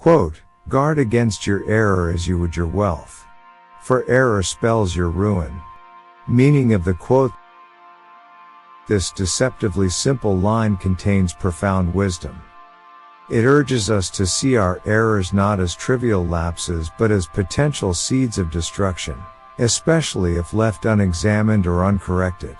Quote, "Guard against your error as you would your wealth. For error spells your ruin." Meaning of the quote: this deceptively simple line contains profound wisdom. It urges us to see our errors not as trivial lapses but as potential seeds of destruction, especially if left unexamined or uncorrected.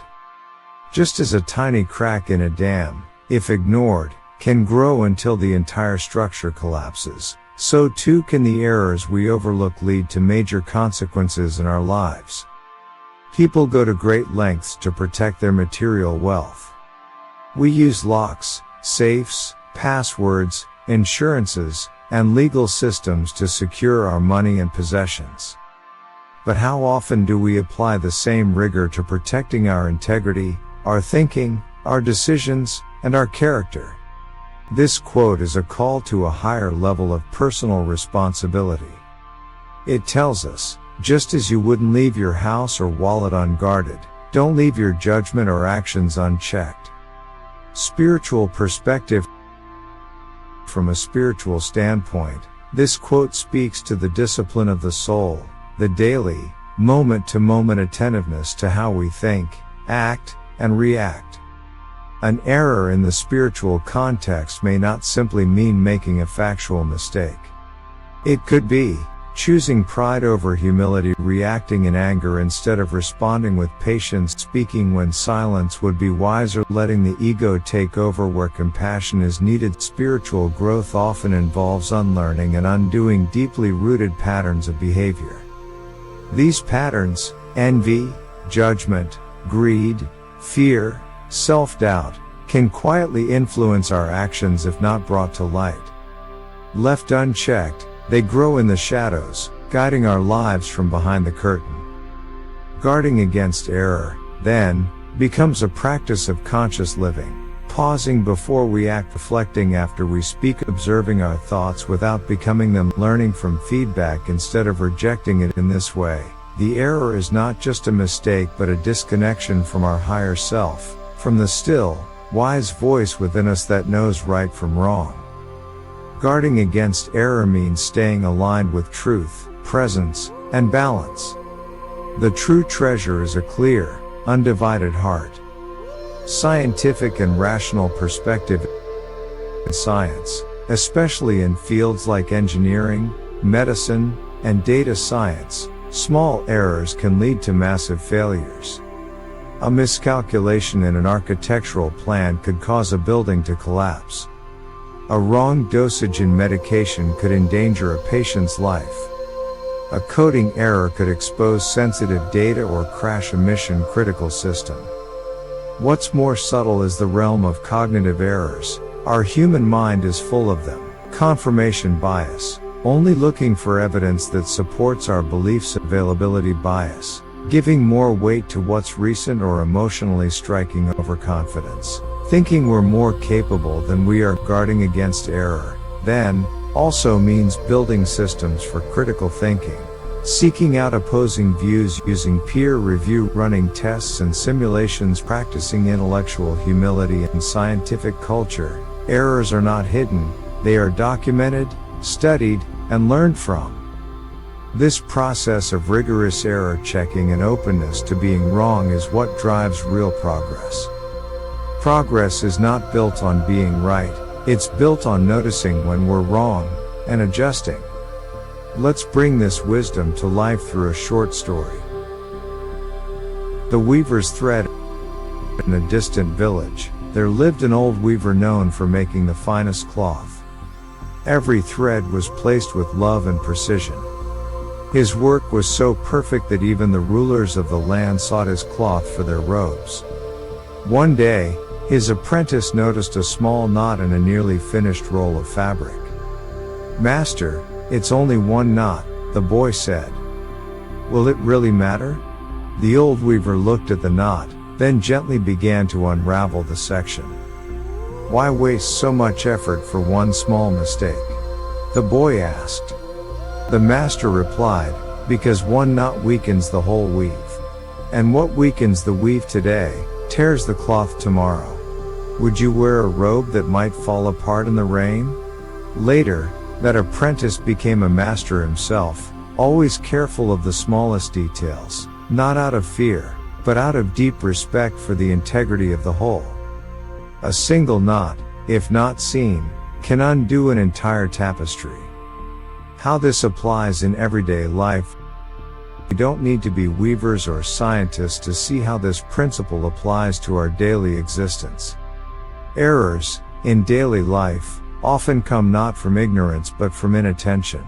Just as a tiny crack in a dam, if ignored, can grow until the entire structure collapses, so too can the errors we overlook lead to major consequences in our lives. People go to great lengths to protect their material wealth. We use locks, safes, passwords, insurances, and legal systems to secure our money and possessions. But how often do we apply the same rigor to protecting our integrity, our thinking, our decisions, and our character? This quote is a call to a higher level of personal responsibility. It tells us, just as you wouldn't leave your house or wallet unguarded, don't leave your judgment or actions unchecked. Spiritual perspective. From a spiritual standpoint, this quote speaks to the discipline of the soul, the daily, moment-to-moment attentiveness to how we think, act, and react. An error in the spiritual context may not simply mean making a factual mistake. It could be choosing pride over humility, reacting in anger instead of responding with patience, speaking when silence would be wiser, letting the ego take over where compassion is needed. Spiritual growth often involves unlearning and undoing deeply rooted patterns of behavior. These patterns, envy, judgment, greed, fear, self-doubt, can quietly influence our actions if not brought to light. Left unchecked, they grow in the shadows, guiding our lives from behind the curtain. Guarding against error, then, becomes a practice of conscious living, pausing before we act, reflecting after we speak, observing our thoughts without becoming them, learning from feedback instead of rejecting it. In this way, the error is not just a mistake but a disconnection from our higher self, from the still, wise voice within us that knows right from wrong. Guarding against error means staying aligned with truth, presence, and balance. The true treasure is a clear, undivided heart. Scientific and rational perspective. In science, especially in fields like engineering, medicine, and data science, small errors can lead to massive failures. A miscalculation in an architectural plan could cause a building to collapse. A wrong dosage in medication could endanger a patient's life. A coding error could expose sensitive data or crash a mission-critical system. What's more subtle is the realm of cognitive errors. Our human mind is full of them. Confirmation bias, only looking for evidence that supports our beliefs. Availability bias, giving more weight to what's recent or emotionally striking. Overconfidence, thinking we're more capable than we are. Guarding against error, then, also means building systems for critical thinking, seeking out opposing views, using peer review, running tests and simulations, practicing intellectual humility. In scientific culture, errors are not hidden, they are documented, studied, and learned from. This process of rigorous error checking and openness to being wrong is what drives real progress. Progress is not built on being right, it's built on noticing when we're wrong, and adjusting. Let's bring this wisdom to life through a short story. The Weaver's Thread. In a distant village, there lived an old weaver known for making the finest cloth. Every thread was placed with love and precision. His work was so perfect that even the rulers of the land sought his cloth for their robes. One day, his apprentice noticed a small knot in a nearly finished roll of fabric. "Master, it's only one knot," the boy said. "Will it really matter?" The old weaver looked at the knot, then gently began to unravel the section. "Why waste so much effort for one small mistake?" the boy asked. The master replied, "Because one knot weakens the whole weave. And what weakens the weave today, tears the cloth tomorrow. Would you wear a robe that might fall apart in the rain? Later, That apprentice became a master himself, always careful of the smallest details, not out of fear, but out of deep respect for the integrity of the whole. A single knot, if not seen, can undo an entire tapestry. How this applies in everyday life. We don't need to be weavers or scientists to see how this principle applies to our daily existence. Errors, in daily life, often come not from ignorance but from inattention.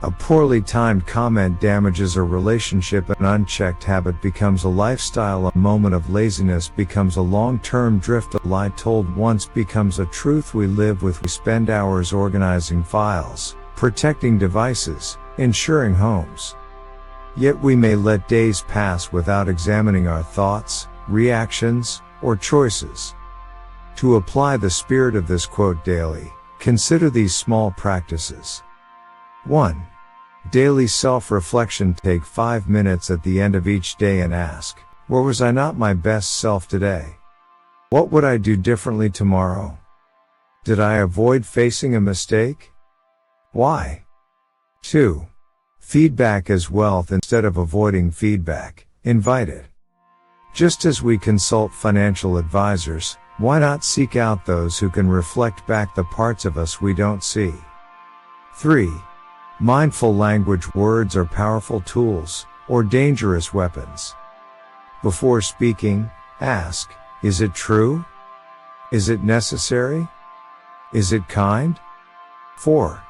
A poorly timed comment damages a relationship, an unchecked habit becomes a lifestyle, a moment of laziness becomes a long-term drift, a lie told once becomes a truth we live with. We spend hours organizing files, protecting devices, insuring homes. Yet we may let days pass without examining our thoughts, reactions, or choices. To apply the spirit of this quote daily, consider these small practices. 1. Daily self-reflection. Take 5 minutes at the end of each day and ask, where was I not my best self today? What would I do differently tomorrow? Did I avoid facing a mistake? Why? 2. Feedback is wealth. Instead of avoiding feedback, invite it. Just as we consult financial advisors, why not seek out those who can reflect back the parts of us we don't see? 3. Mindful language. Words are powerful tools, or dangerous weapons. Before speaking, ask, is it true? Is it necessary? Is it kind? 4.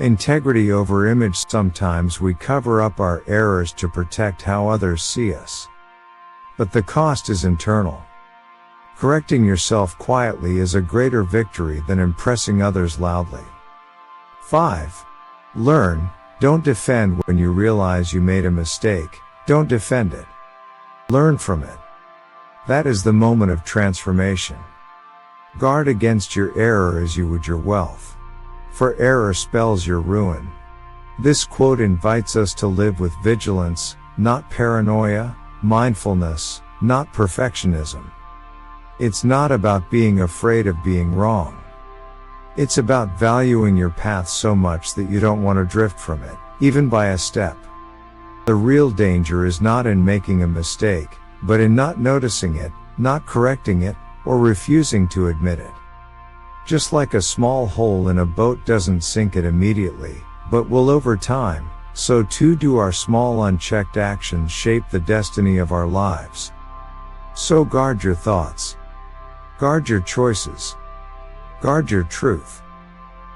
Integrity over image. Sometimes we cover up our errors to protect how others see us. But the cost is internal. Correcting yourself quietly is a greater victory than impressing others loudly. 5. Learn, don't defend. When you realize you made a mistake, don't defend it. Learn from it. That is the moment of transformation. Guard against your error as you would your wealth. For error spells your ruin. This quote invites us to live with vigilance, not paranoia, mindfulness, not perfectionism. It's not about being afraid of being wrong. It's about valuing your path so much that you don't want to drift from it, even by a step. The real danger is not in making a mistake, but in not noticing it, not correcting it, or refusing to admit it. Just like a small hole in a boat doesn't sink it immediately, but will over time, so too do our small unchecked actions shape the destiny of our lives. So guard your thoughts. Guard your choices. Guard your truth.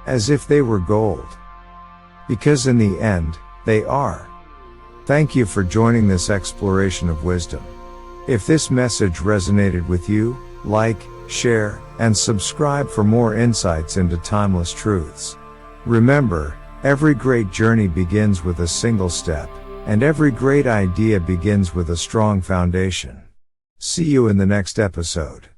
As if they were gold. Because in the end, they are. Thank you for joining this exploration of wisdom. If this message resonated with you, like, share, and subscribe for more insights into timeless truths. Remember, every great journey begins with a single step, and every great idea begins with a strong foundation. See you in the next episode.